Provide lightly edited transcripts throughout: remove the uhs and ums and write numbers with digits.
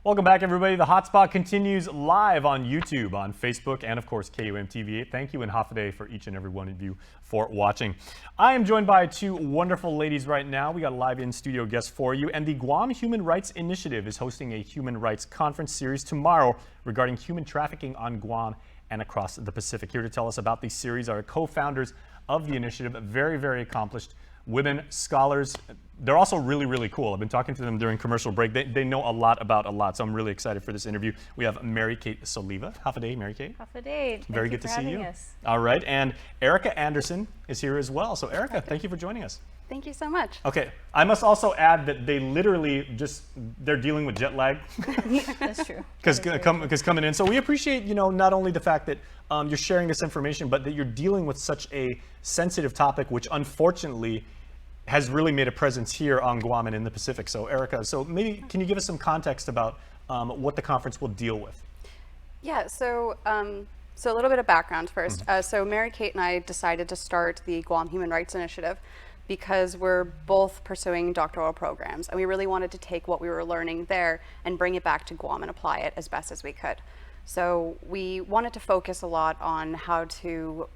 Welcome back, everybody. The Hotspot continues live on YouTube, on Facebook, and of course, KUMTV8. Thank you and Hafaday for each and every one of you for watching. I am joined by two wonderful ladies right now. We got a live in-studio guest for you, and the Guam Human Rights Initiative is hosting a human rights conference series tomorrow regarding human trafficking on Guam and across the Pacific. Here to tell us about these series are co-founders of the initiative, very, very accomplished women scholars. They're also really, really cool. I've been talking to them during commercial break. They know a lot about a lot, so I'm really excited for this interview. We have Mary Kate Soliva. Hafaday, Mary Kate. Hafaday. Very good to see you. Us. All right, and Erica Anderson is here as well. So Erica, thank you for joining us. Thank you so much. Okay, I must also add that they literally they're dealing with jet lag. That's true. Because coming in, so we appreciate, not only the fact that you're sharing this information, but that you're dealing with such a sensitive topic, which unfortunately has really made a presence here on Guam and in the Pacific. So Erica, so maybe can you give us some context about what the conference will deal with? Yeah, so a little bit of background first. So Mary Kate and I decided to start the Guam Human Rights Initiative because we're both pursuing doctoral programs, and we really wanted to take what we were learning there and bring it back to Guam and apply it as best as we could. So we wanted to focus a lot on how to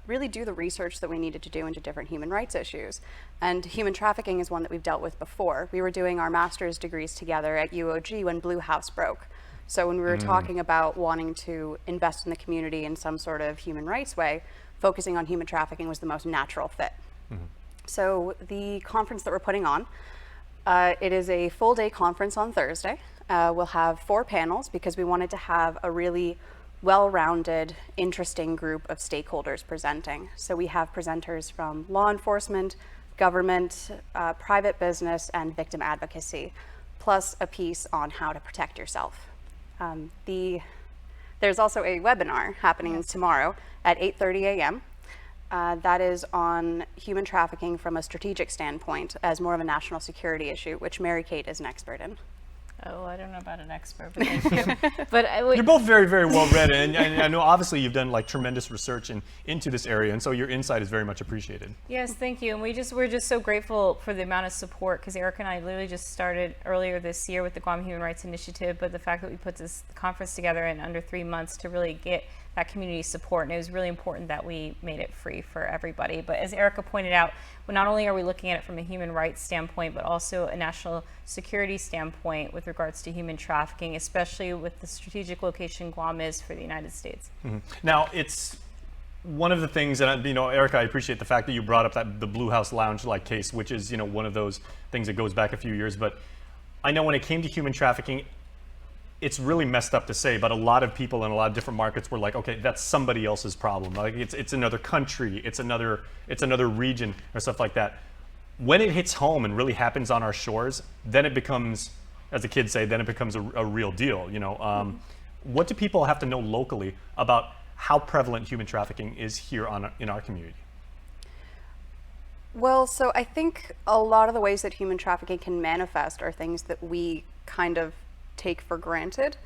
really do the research that we needed to do into different human rights issues. And human trafficking is one that we've dealt with before. We were doing our master's degrees together at UOG when Blue House broke. So when we were talking about wanting to invest in the community in some sort of human rights way, focusing on human trafficking was the most natural fit. So the conference that we're putting on, it is a full day conference on Thursday. We'll have 4 panels because we wanted to have a really well-rounded, interesting group of stakeholders presenting. So we have presenters from law enforcement, government, private business, and victim advocacy, plus a piece on how to protect yourself. There's also a webinar happening tomorrow at 8:30 a.m. That is on human trafficking from a strategic standpoint as more of a national security issue, which Mary Kate is an expert in. Oh, I don't know about an expert, but thank you. But you're both very, very well read, and I know obviously you've done like tremendous research into this area, and so your insight is very much appreciated. Yes, thank you. And we're just so grateful for the amount of support, because Erica and I literally just started earlier this year with the Guam Human Rights Initiative, but the fact that we put this conference together in under 3 months to really get that community support, and it was really important that we made it free for everybody. But as Erica pointed out, well, not only are we looking at it from a human rights standpoint, but also a national security standpoint with regards to human trafficking, especially with the strategic location Guam is for the United States. Now, it's one of the things that, Erica, I appreciate the fact that you brought up the Blue House Lounge-like case, which is, one of those things that goes back a few years. But I know when it came to human trafficking, it's really messed up to say, but a lot of people in a lot of different markets were like, okay, that's somebody else's problem. Like it's another country, it's another region or stuff like that. When it hits home and really happens on our shores, then it becomes, as the kids say, then it becomes a real deal. What do people have to know locally about how prevalent human trafficking is here in our community? Well, so I think a lot of the ways that human trafficking can manifest are things that we kind of take for granted.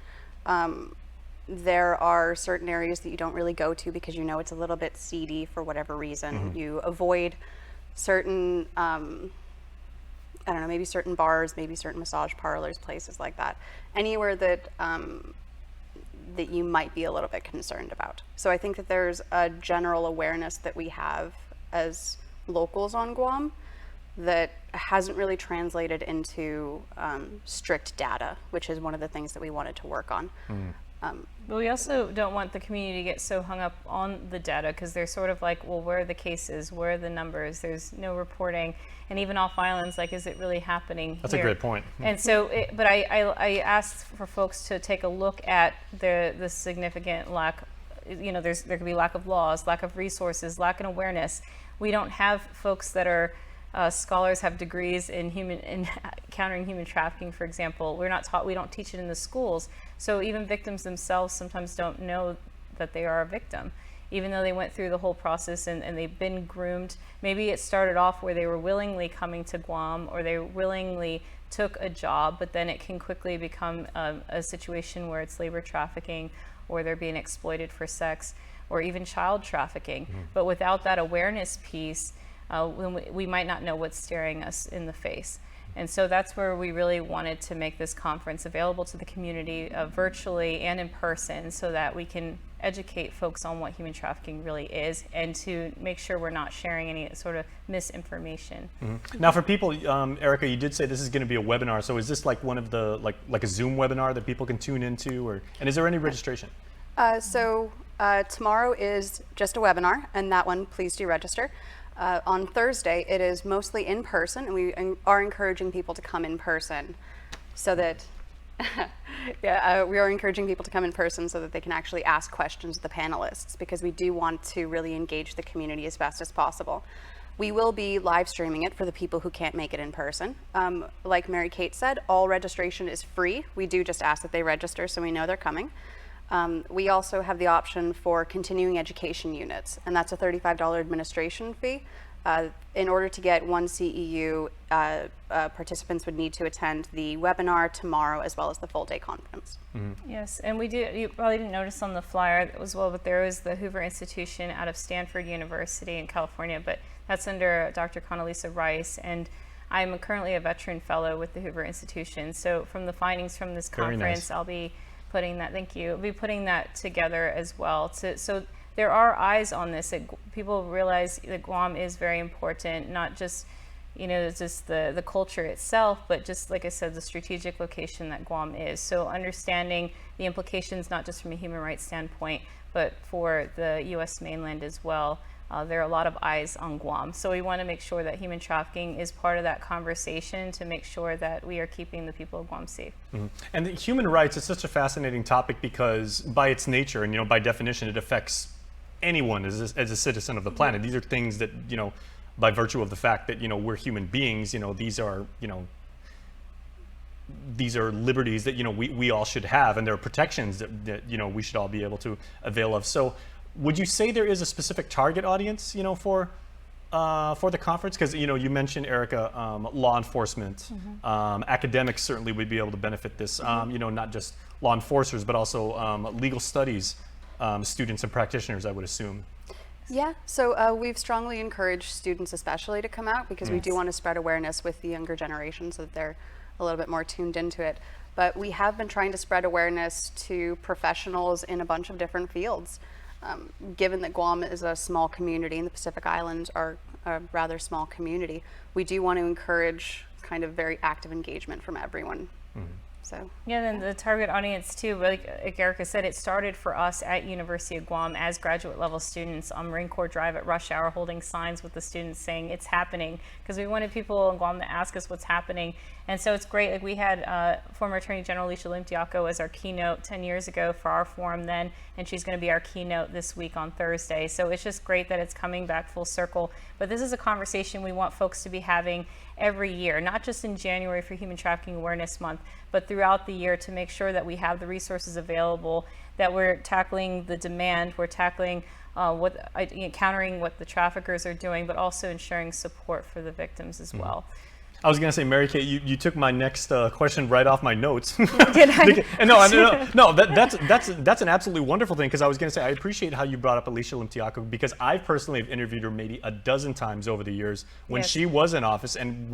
There are certain areas that you don't really go to because it's a little bit seedy for whatever reason. You avoid certain, I don't know, maybe certain bars, maybe certain massage parlors, places like that. Anywhere that that you might be a little bit concerned about. So I think that there's a general awareness that we have as locals on Guam that hasn't really translated into strict data, which is one of the things that we wanted to work on. But we also don't want the community to get so hung up on the data, because they're sort of like, well, where are the cases? Where are the numbers? There's no reporting. And even off islands, like, is it really happening That's here? a great point. And so, but I asked for folks to take a look at the significant lack, there could be lack of laws, lack of resources, lack of awareness. We don't have folks that are scholars, have degrees in countering human trafficking, for example. We're not taught, we don't teach it in the schools. So even victims themselves sometimes don't know that they are a victim, even though they went through the whole process and they've been groomed. Maybe it started off where they were willingly coming to Guam, or they willingly took a job, but then it can quickly become a situation where it's labor trafficking, or they're being exploited for sex, or even child trafficking. But without that awareness piece, we might not know what's staring us in the face. And so that's where we really wanted to make this conference available to the community virtually and in person, so that we can educate folks on what human trafficking really is, and to make sure we're not sharing any sort of misinformation. Now for people, Erica, you did say this is going to be a webinar, so is this like one of the, like a Zoom webinar that people can tune into, and is there any registration? Tomorrow is just a webinar, and that one, please do register. On Thursday, it is mostly in person, and we are encouraging people to come in person so that, we are encouraging people to come in person so that they can actually ask questions of the panelists, because we do want to really engage the community as best as possible. We will be live streaming it for the people who can't make it in person. Like Mary Kate said, all registration is free. We do just ask that they register so we know they're coming. We also have the option for continuing education units, and that's a $35 administration fee. In order to get one CEU, participants would need to attend the webinar tomorrow as well as the full day conference. Yes, and we do, you probably didn't notice on the flyer as well, but there is the Hoover Institution out of Stanford University in California, but that's under Dr. Condoleezza Rice, and I'm currently a veteran fellow with the Hoover Institution. So from the findings from this conference, I'll be putting that, thank you, I'll be putting that together as well. So there are eyes on this. People realize that Guam is very important, not just, just the culture itself, but just, like I said, the strategic location that Guam is. So understanding the implications, not just from a human rights standpoint, but for the U.S. mainland as well. There are a lot of eyes on Guam. So we want to make sure that human trafficking is part of that conversation, to make sure that we are keeping the people of Guam safe. And human rights is such a fascinating topic, because by its nature and by definition, it affects anyone as a citizen of the planet. These are things that, by virtue of the fact that, we're human beings, these are liberties that, we all should have, and there are protections that we should all be able to avail of. So would you say there is a specific target audience, for the conference? Because, you mentioned, Erica, law enforcement, academics certainly would be able to benefit this, not just law enforcers, but also legal studies students and practitioners, I would assume. Yeah, so we've strongly encouraged students especially to come out, because we do want to spread awareness with the younger generation so that they're a little bit more tuned into it. But we have been trying to spread awareness to professionals in a bunch of different fields. Given that Guam is a small community and the Pacific Islands are a rather small community, we do want to encourage kind of very active engagement from everyone. So yeah, then the target audience too, like Erica said, it started for us at University of Guam as graduate level students on Marine Corps Drive at rush hour, holding signs with the students saying it's happening, because we wanted people in Guam to ask us what's happening. And so it's great. Like, we had former Attorney General Alicia Limtiaco as our keynote 10 years ago for our forum then, and she's going to be our keynote this week on Thursday. So it's just great that it's coming back full circle. But this is a conversation we want folks to be having every year, not just in January for Human Trafficking Awareness Month, but throughout the year, to make sure that we have the resources available, that we're tackling the demand, we're tackling countering what the traffickers are doing, but also ensuring support for the victims as well. I was going to say, Mary Kate, you took my next question right off my notes. Did I? No, that's an absolutely wonderful thing, because I was going to say, I appreciate how you brought up Alicia Limtiaco, because I personally have interviewed her maybe a dozen times over the years when she was in office, and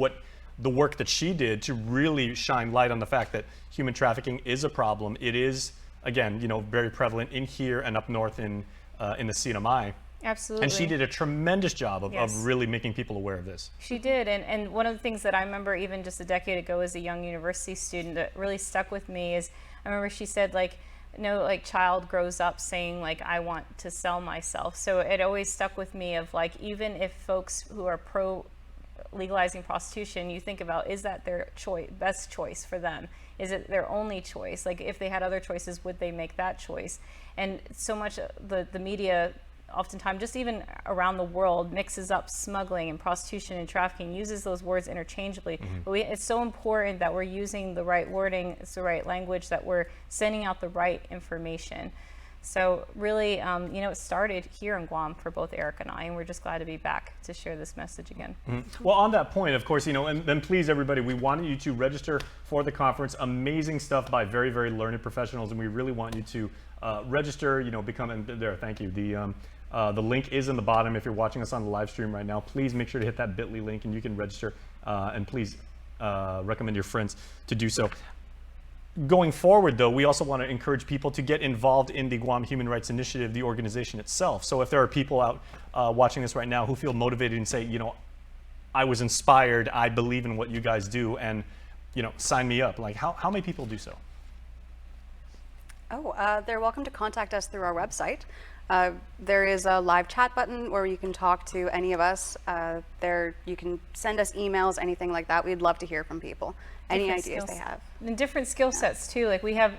the work that she did to really shine light on the fact that human trafficking is a problem. It is, again, very prevalent in here and up north in the CNMI. Absolutely. And she did a tremendous job of really making people aware of this. She did, and one of the things that I remember even just a decade ago as a young university student that really stuck with me is, I remember she said, no child grows up saying I want to sell myself. So it always stuck with me of even if folks who are pro legalizing prostitution, you think about, is that their best choice for them? Is it their only choice? If they had other choices, would they make that choice? And so much the media oftentimes, just even around the world, mixes up smuggling and prostitution and trafficking, uses those words interchangeably. But it's so important that we're using the right wording, it's the right language, that we're sending out the right information. So really, it started here in Guam for both Eric and I, and we're just glad to be back to share this message again. Well, on that point, of course, and then please, everybody, we want you to register for the conference. Amazing stuff by very, very learned professionals, and we really want you to register, become, there, thank you. The link is in the bottom if you're watching us on the live stream right now. Please make sure to hit that bit.ly link, and you can register. And please, recommend your friends to do so. Going forward, though, we also want to encourage people to get involved in the Guam Human Rights Initiative, the organization itself. So if there are people out watching this right now who feel motivated and say, I was inspired, I believe in what you guys do, and sign me up, like how many people do so? They're welcome to contact us through our website. There is a live chat button where you can talk to any of us. You can send us emails, anything like that. We'd love to hear from people. Any ideas they have. And different skill sets too. Like we have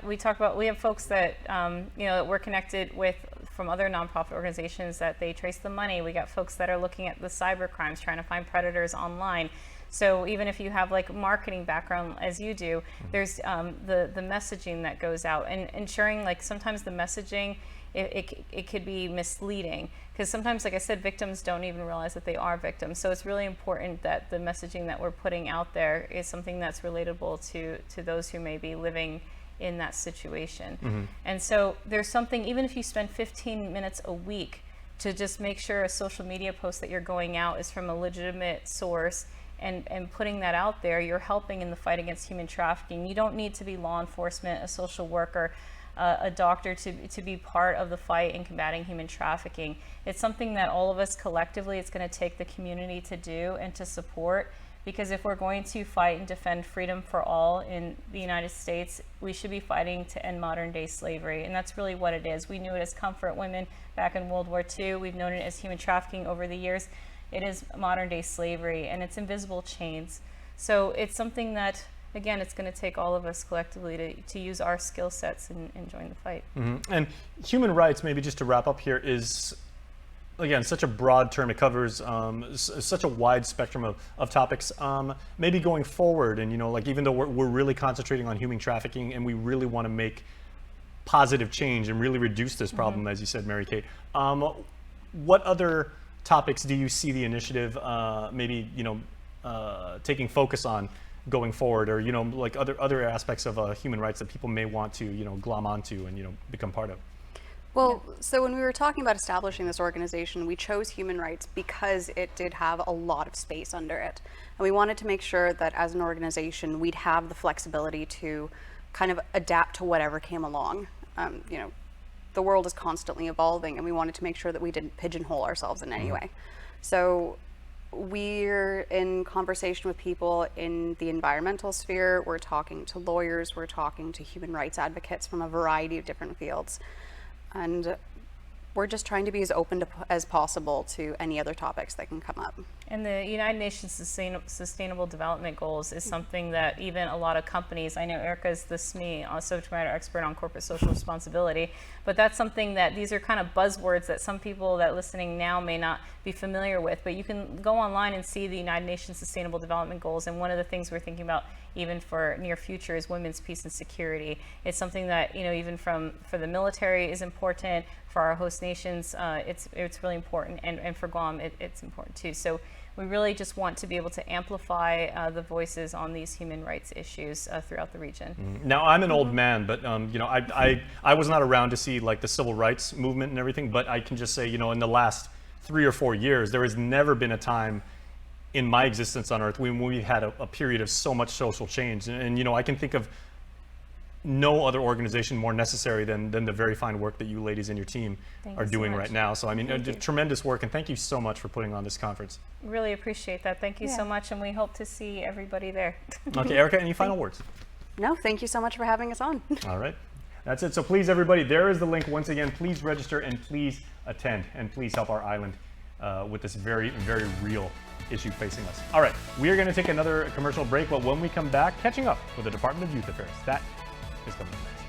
folks that that we're connected with from other nonprofit organizations that they trace the money. We got folks that are looking at the cyber crimes, trying to find predators online. So even if you have like marketing background as you do, there's the messaging that goes out, and ensuring like sometimes the messaging it could be misleading, because sometimes, like I said, victims don't even realize that they are victims. So it's really important that the messaging that we're putting out there is something that's relatable to those who may be living in that situation. And so there's something, even if you spend 15 minutes a week to just make sure a social media post that you're going out is from a legitimate source, and putting that out there, you're helping in the fight against human trafficking. You don't need to be law enforcement, a social worker, a doctor to be part of the fight in combating human trafficking. It's something that all of us collectively, it's going to take the community to do and to support, because if we're going to fight and defend freedom for all in the United States, we should be fighting to end modern day slavery. And that's really what it is. We knew it as comfort women back in World War II. We've known it as human trafficking over the years. It is modern day slavery, and it's invisible chains. So it's something that, again, it's going to take all of us collectively to use our skill sets and join the fight. And human rights, maybe just to wrap up here, is, again, such a broad term. It covers such a wide spectrum of topics. Maybe going forward, and like even though we're really concentrating on human trafficking and we really want to make positive change and really reduce this problem, as you said, Mary Kate, what other topics do you see the initiative maybe taking focus on going forward, or like other aspects of human rights that people may want to glom onto and become part of? Well, so when we were talking about establishing this organization, we chose human rights because it did have a lot of space under it, and we wanted to make sure that as an organization we'd have the flexibility to kind of adapt to whatever came along. The world is constantly evolving, and we wanted to make sure that we didn't pigeonhole ourselves in any way. So we're in conversation with people in the environmental sphere. We're talking to lawyers. We're talking to human rights advocates from a variety of different fields. And we're just trying to be as open as possible to any other topics that can come up. And the United Nations Sustainable Development Goals is something that even a lot of companies, I know Erica's the SME, subject matter expert on corporate social responsibility, but that's something that these are kind of buzzwords that some people that are listening now may not be familiar with, but you can go online and see the United Nations Sustainable Development Goals, and one of the things we're thinking about even for near future is women's peace and security. It's something that, even for the military is important, for our host nations, it's really important, and for Guam, it's important too. So we really just want to be able to amplify the voices on these human rights issues throughout the region. Now, I'm an old man, but I was not around to see like the civil rights movement and everything, but I can just say, in the last 3 or 4 years, there has never been a time in my existence on Earth when we've had a period of so much social change. And I can think of no other organization more necessary than the very fine work that you ladies and your team are doing right now. So I mean, tremendous work, and thank you so much for putting on this conference. Really appreciate that. Thank you so much, and we hope to see everybody there. Okay, Erica, any final words? No, thank you so much for having us on. All right, that's it. So please, everybody, there is the link once again. Please register and please attend, and please help our island with this very, very real issue facing us. All right, we are going to take another commercial break, but when we come back, catching up with the Department of Youth Affairs. That is coming up next.